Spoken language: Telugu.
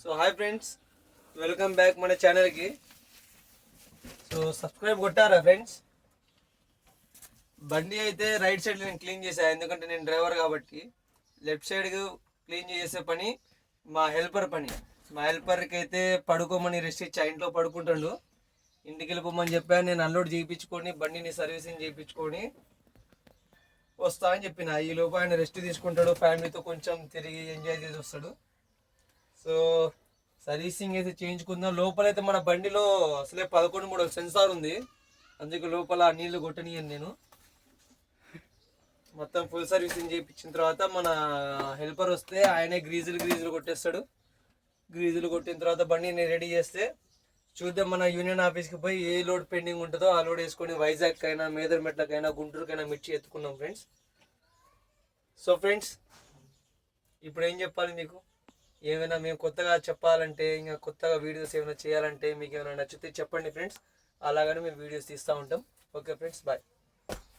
So hi friends, welcome back మన ఛానల్కి. సో సబ్స్క్రైబ్ కొట్టారా ఫ్రెండ్స్? బండి అయితే రైట్ సైడ్ నేను క్లీన్ చేశాను, ఎందుకంటే నేను డ్రైవర్ కాబట్టి. లెఫ్ట్ సైడ్ క్లీన్ చేసే పని మా హెల్పర్ పని. మా హెల్పర్కి అయితే పడుకోమని రెస్ట్ ఇచ్చా, ఇంట్లో పడుకుంటాడు. ఇంటికి వెళ్ళిపోమని చెప్పాను. నేను అన్లోడ్ చేయించుకొని బండిని సర్వీసింగ్ చేయించుకొని వస్తా అని చెప్పిన. ఈ లోపు ఆయన రెస్ట్ తీసుకుంటాడు, ఫ్యామిలీతో కొంచెం తిరిగి ఎంజాయ్ చేసి వస్తాడు. సో సర్వీసింగ్ అయితే చేయించుకుందాం. లోపలైతే మన బండిలో అసలే 11 మోడల్ సెన్సార్ ఉంది, అందుకే లోపల నీళ్లు కొట్టనియను నేను. మొత్తం ఫుల్ సర్వీసింగ్ చేయించిన తర్వాత మన హెల్పర్ వస్తే ఆయనే గ్రీజులు కొట్టేస్తాడు. గ్రీజులు కొట్టిన తర్వాత బండిని రెడీ చేస్తే చూద్దాం. మన యూనియన్ ఆఫీస్కి పోయి ఏ లోడ్ పెండింగ్ ఉంటుందో ఆ లోడ్ వేసుకొని వైజాగ్ అయినా, మేదర్మెట్లకైనా, గుంటూరుకైనా మిర్చి ఎత్తుకున్నాం ఫ్రెండ్స్. సో ఫ్రెండ్స్, ఇప్పుడు ఏం చెప్పాలి మీకు? ఏమైనా మేము కొత్తగా చెప్పాలంటే, ఇంకా కొత్తగా వీడియోస్ ఏమైనా చేయాలంటే మీకు ఏమైనా నచ్చితే చెప్పండి ఫ్రెండ్స్. అలాగని మేము వీడియోస్ తీస్తూ ఉంటాం. Okay friends, bye.